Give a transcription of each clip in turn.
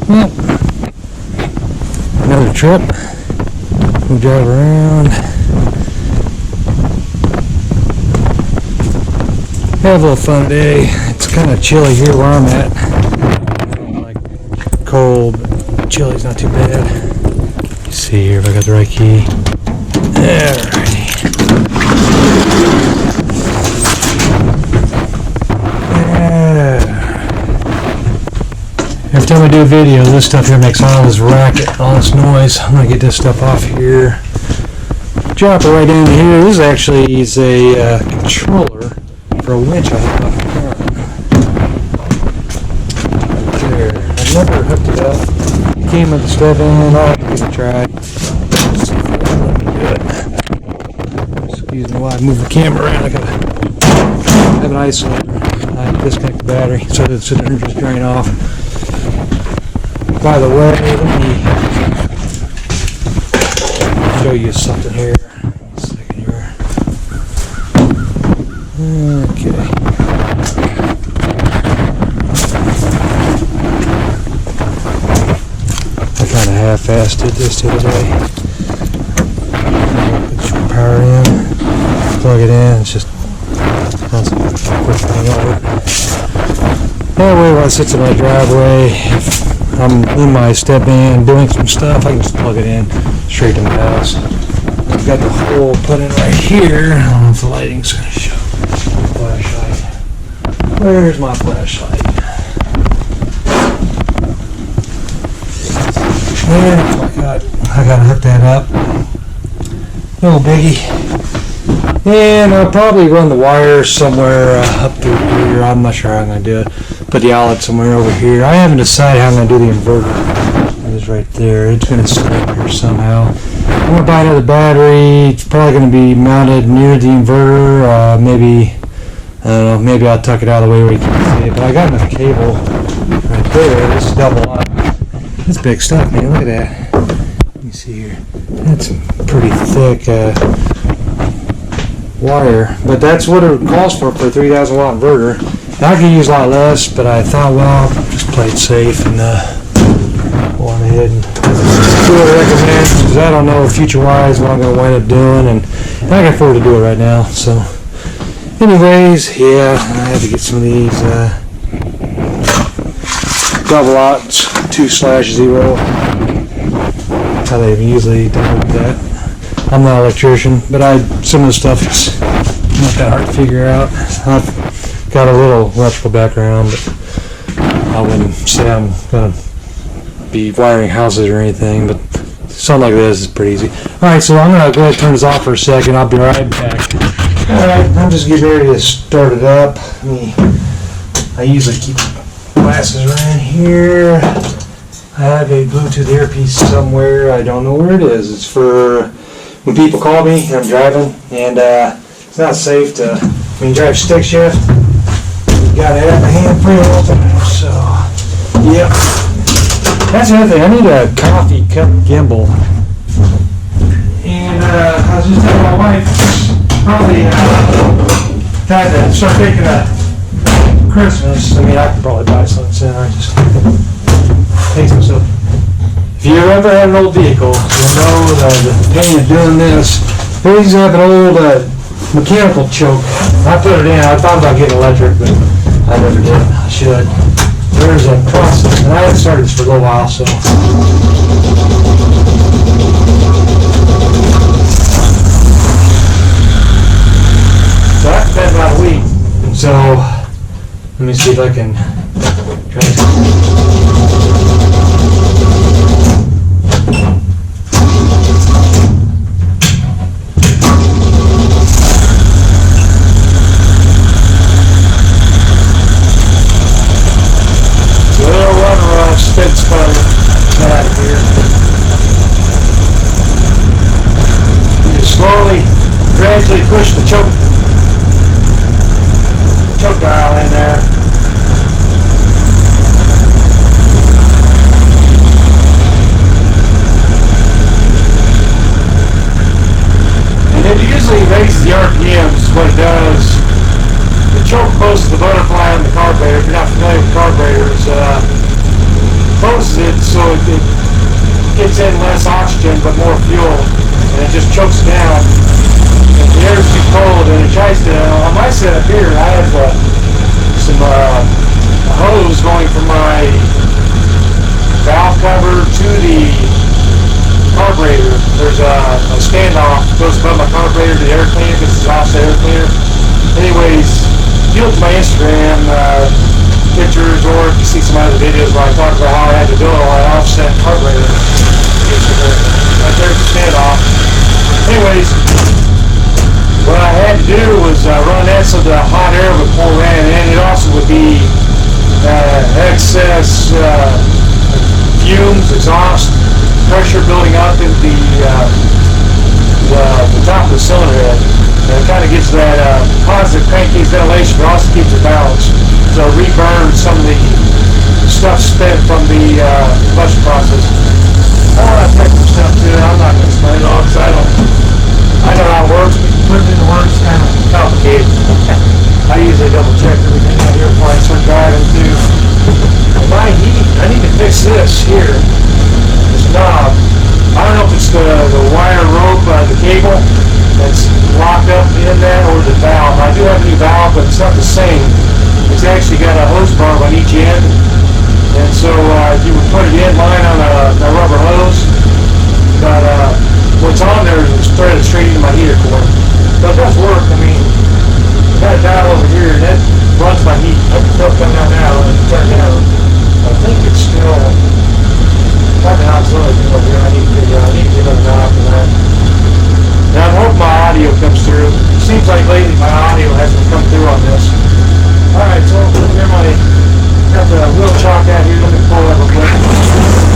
Well, another trip. We'll drive around. Have a little fun today. It's kind of chilly here where I'm at. I don't like cold, but chilly's not too bad. Let's see here if I got the right key. Alrighty. Every time I do a video, this stuff here makes all this racket, all this noise. I'm gonna get this stuff off here. Drop it right down here. This actually is a controller for a winch I have off the car. There. I've never hooked it up. It came with the Stepvan. I'll have to give it a try. Let's see if it'll let me do it. Excuse me while I move the camera around. I gotta have an isolator. I disconnect the battery so that it's just drain off. By the way, let me show you something here. A second here. Okay. I kind of half-assed did this the other day. Put your power in, plug it in. It's just that's a quick thing over. That way, while it sits in my driveway, if I'm in my Stepvan doing some stuff, I can just plug it in straight to my house. I've got the hole put in right here. I don't know if the lighting's going to show. Flashlight. Where's my flashlight? Yeah, I got to hook that up. No biggie. And I'll probably run the wires somewhere up through here. I'm not sure how I'm going to do it. Put the outlet somewhere over here. I haven't decided how I'm going to do the inverter. It is right there. It's going to sit up here somehow. I'm going to buy another battery. It's probably going to be mounted near the inverter. Maybe, I don't know, maybe I'll tuck it out of the way where you can see it. But I got enough cable right there. This is double up. That's big stuff, man. Look at that. Let me see here. That's pretty thick wire. But that's what it calls for a 3,000 watt inverter. I could use a lot less, but I thought, well, just play it safe and go on ahead and do what I recommend, because I don't know future-wise what I'm going to wind up doing, and I can afford to do it right now. So, anyways, yeah, I had to get some of these double outs, 2/0. How they usually do that. I'm not an electrician, but some of the stuff is not that hard to figure out. I've got a little electrical background, but I wouldn't say I'm going to be wiring houses or anything, but something like this is pretty easy. Alright, so I'm going to go ahead and turn this off for a second. I'll be right back. Alright, I'm just getting ready to start it up. I usually keep glasses around here. I have a Bluetooth earpiece somewhere. I don't know where it is. It's for when people call me and I'm driving, and it's not safe to, when you drive stick shift, you gotta have the hand free open. So, yep. That's another thing. I need a coffee cup gimbal. And I was just telling my wife, probably time to start thinking of Christmas. I mean, I could probably buy something soon. I just take some stuff. If you ever had an old vehicle, you'll know the pain of doing this. I used to have an old mechanical choke. I put it in. I thought about getting electric, but I never did. I should. There's a process, and I haven't started this for a little while, so. So that's been about a week, and so let me see if I can try to. Fence part out of here. You just slowly, gradually push the choke dial in there. so it gets in less oxygen but more fuel, and it just chokes it down. If the air's too cold, and it tries to, on my setup here, I have some a hose going from my valve cover to the carburetor. There's a standoff that goes above my carburetor to the air cleaner, because it's off the air cleaner. Anyways, if you look at my Instagram pictures, or if you see some other videos where I talk about how I had to build all that offset carburetor, right there's the standoff. Anyways, what I had to do was run that so the hot air would pour in, and it also would be excess fumes, exhaust pressure building up in the top of the cylinder head. And it kind of gives that positive crankcase ventilation, but also keeps it balanced. So it reburns some of the stuff spent from the combustion process. All that technical stuff too, I'm not going to explain it all, because I know how it works, but putting it into words is kind of complicated. I usually double check everything out here before I start driving too. My heat, I need to fix this here, this knob. I don't know if it's the wire rope, the cable that's locked up in there, or the valve. I do have a new valve, but it's not the same. It's actually got a hose barb on each end, and so you would put it in line on a rubber hose, but what's on there is threaded straight into my heater cord. So it does work. I mean, I got a dial over here, and that runs my heat. I can feel it coming out now, and turn it down. I think it's still probably not so over here. I need to get another knob for that. Now I hope my audio comes through. It seems like lately my audio hasn't come through on this. Alright, so here got the wheel chock out here. Let me pull that real quick.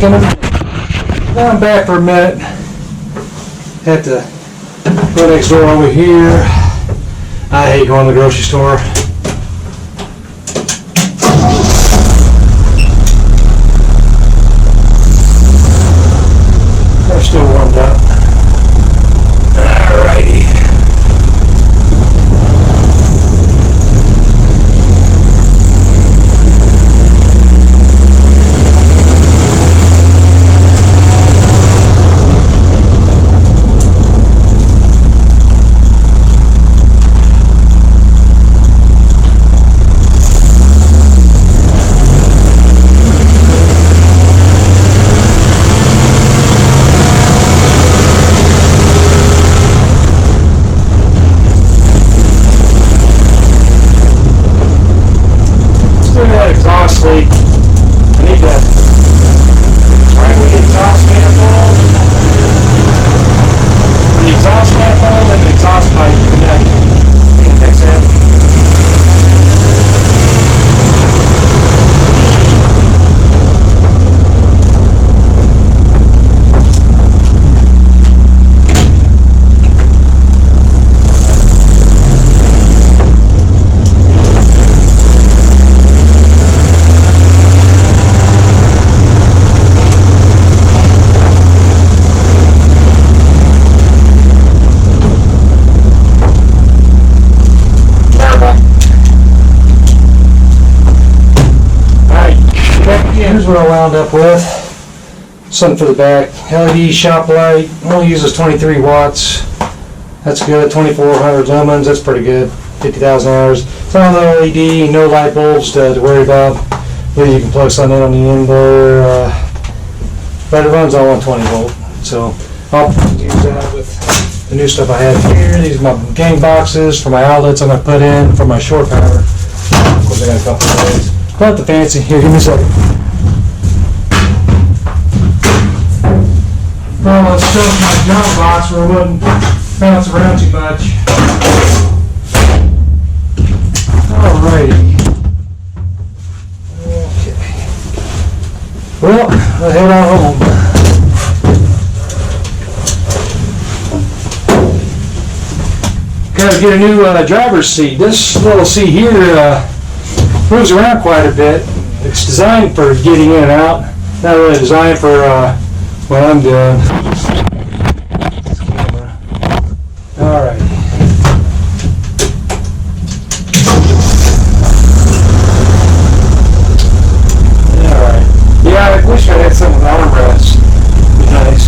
in a minute. Now I'm back for a minute. Had to go next door over here. I hate going to the grocery store. They're still warmed up. Alrighty. Exhaust leak. I need to try with the exhaust manifold. The exhaust manifold and the exhaust pipe connect. Can you fix that? Here's what I wound up with. Something for the back. LED shop light. Only uses 23 watts. That's good. 2400 lumens. That's pretty good. 50,000 hours. It's on the LED. No light bulbs to worry about. Whether you can plug something in on the end there. But it runs on 120 volt. So I'll use that with the new stuff I have here. These are my gang boxes for my outlets I'm going to put in for my short power. Of course I got a couple of those. Not the fancy. Here, give me a second. Well, let's show my jump box where it wouldn't bounce around too much. Alrighty. Okay. Well, I'll head on home. Gotta get a new driver's seat. This little seat here moves around quite a bit. It's designed for getting in and out. Not really designed for what I'm doing. Alright. Alright. Yeah, I wish I had some with armrests. It'd be nice.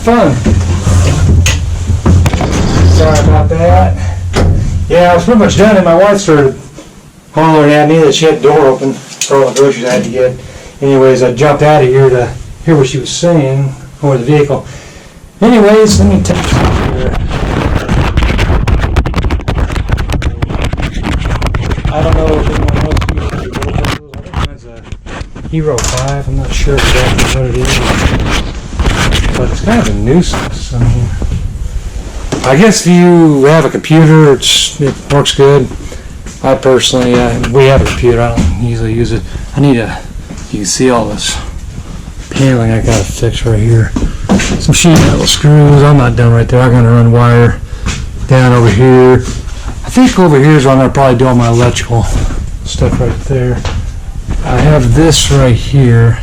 fun. Sorry about that. Yeah, I was pretty much done, and my wife started hollering at me that she had the door open for all the groceries I had to get. Anyways, I jumped out of here to hear what she was saying over the vehicle. Anyways, let me take this here. I don't know if anyone else uses the GoPros. I think mine's a Hero 5. I'm not sure exactly what it is. But it's kind of a nuisance. I mean, I guess if you have a computer, it works good. I personally, we have a computer. I don't usually use it. I need to, you can see all this paneling I gotta fix right here. Some sheet metal screws. I'm not done right there. I'm gonna run wire down over here. I think over here is where I'm gonna probably do all my electrical stuff right there. I have this right here.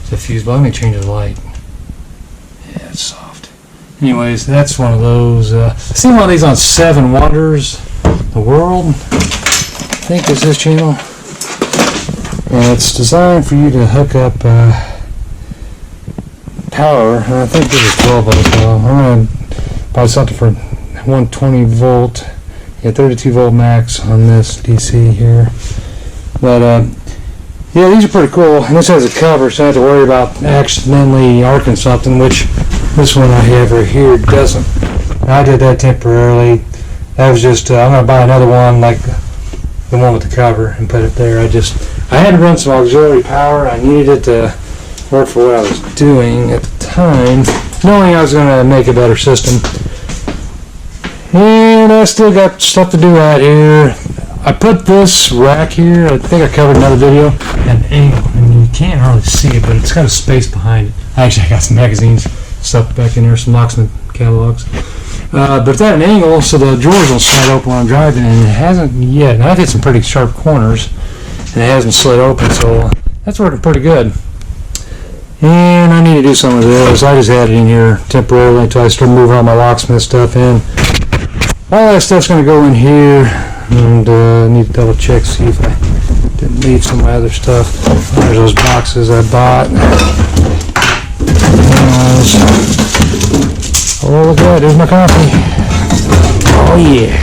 It's a fuse, but let me change the light. Yeah, it's soft. Anyways, that's one of those. I've seen one of these on 7 Wonders the World. I think it's this channel. And it's designed for you to hook up power. And I think this is 12 volts. I'm going to buy something for 120 volt. Yeah, 32 volt max on this DC here. But yeah, these are pretty cool. And this has a cover, so I don't have to worry about accidentally arcing something, which this one I have right here doesn't. I did that temporarily. That was just, I'm going to buy another one like the one with the cover and put it there. I had to run some auxiliary power. I needed it to work for what I was doing at the time, knowing I was going to make a better system. And I still got stuff to do out here. I put this rack here, I think I covered another video, at an angle, and you can't hardly see it, but it's got a space behind it. Actually, I got some magazines, stuff back in there, some locksmith catalogs. But it's at an angle, so the drawers don't slide open when I'm driving, and it hasn't yet. And I've hit some pretty sharp corners, and it hasn't slid open, so that's working pretty good. And I need to do some of this. I just had it in here temporarily until I start moving all my locksmith stuff in. All that stuff's going to go in here, and I need to double check, see if I didn't leave some of my other stuff. There's those boxes I bought. Oh, look at that, there's my coffee. Oh yeah.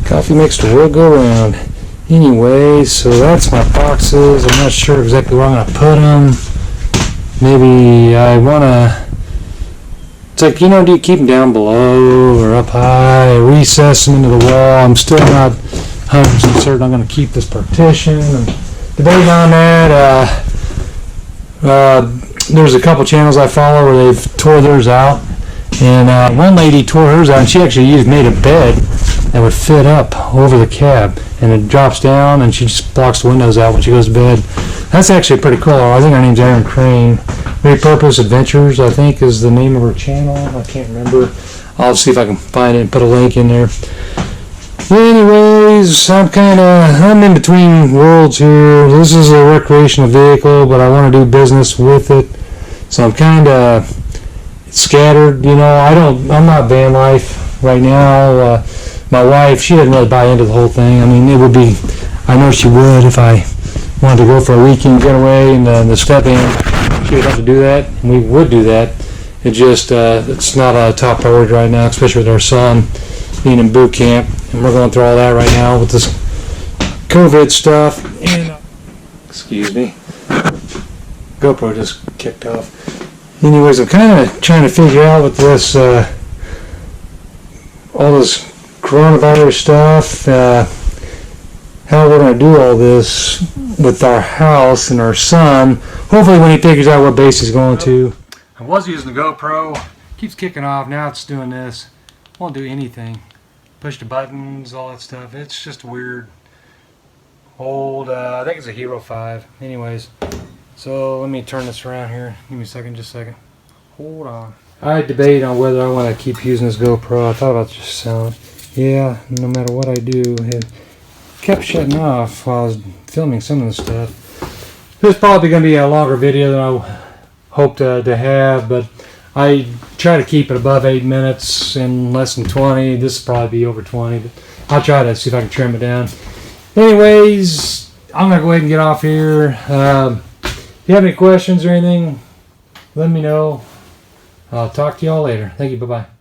Coffee makes the world go round. Anyway, so that's my boxes. I'm not sure exactly where I'm going to put them. Maybe I want to... It's like, you know, do you keep them down below or up high, recess them into the wall? I'm still not 100% certain I'm going to keep this partition. I'm debating on that. There's a couple channels I follow where they've tore theirs out. And one lady tore hers out, and she actually made a bed that would fit up over the cab. And it drops down, and she just blocks the windows out when she goes to bed. That's actually pretty cool. I think her name's Erin Crane. Repurpose Adventures, I think, is the name of her channel. I can't remember. I'll see if I can find it and put a link in there. Anyways, I'm in between worlds here. This is a recreational vehicle, but I want to do business with it. So I'm kind of scattered, you know. I'm not van life right now. My wife, she doesn't really buy into the whole thing. I mean, it would be, I know she would if I wanted to go for a weekend getaway in the Stepvan. She would have to do that, and we would do that. It just, it's not a top priority right now, especially with our son being in boot camp, and we're going through all that right now with this COVID stuff. And excuse me, GoPro just kicked off. Anyways, I'm kind of trying to figure out with this, all this coronavirus stuff, how we're going to do all this with our house and our son. Hopefully when he figures out what base he's going to. I was using the GoPro, keeps kicking off, now it's doing this. Won't do anything. Push the buttons, all that stuff. It's just weird. Old, I think it's a Hero 5. Anyways, so let me turn this around here. Give me a second, just a second. Hold on. I debated on whether I want to keep using this GoPro. I thought about just selling it. Yeah, no matter what I do, it kept shutting off while I was filming some of the stuff. This is probably going to be a longer video than I hoped to have, but I try to keep it above 8 minutes and less than 20. This will probably be over 20, but I'll try to see if I can trim it down. Anyways, I'm going to go ahead and get off here. If you have any questions or anything, let me know. I'll talk to y'all later. Thank you. Bye-bye.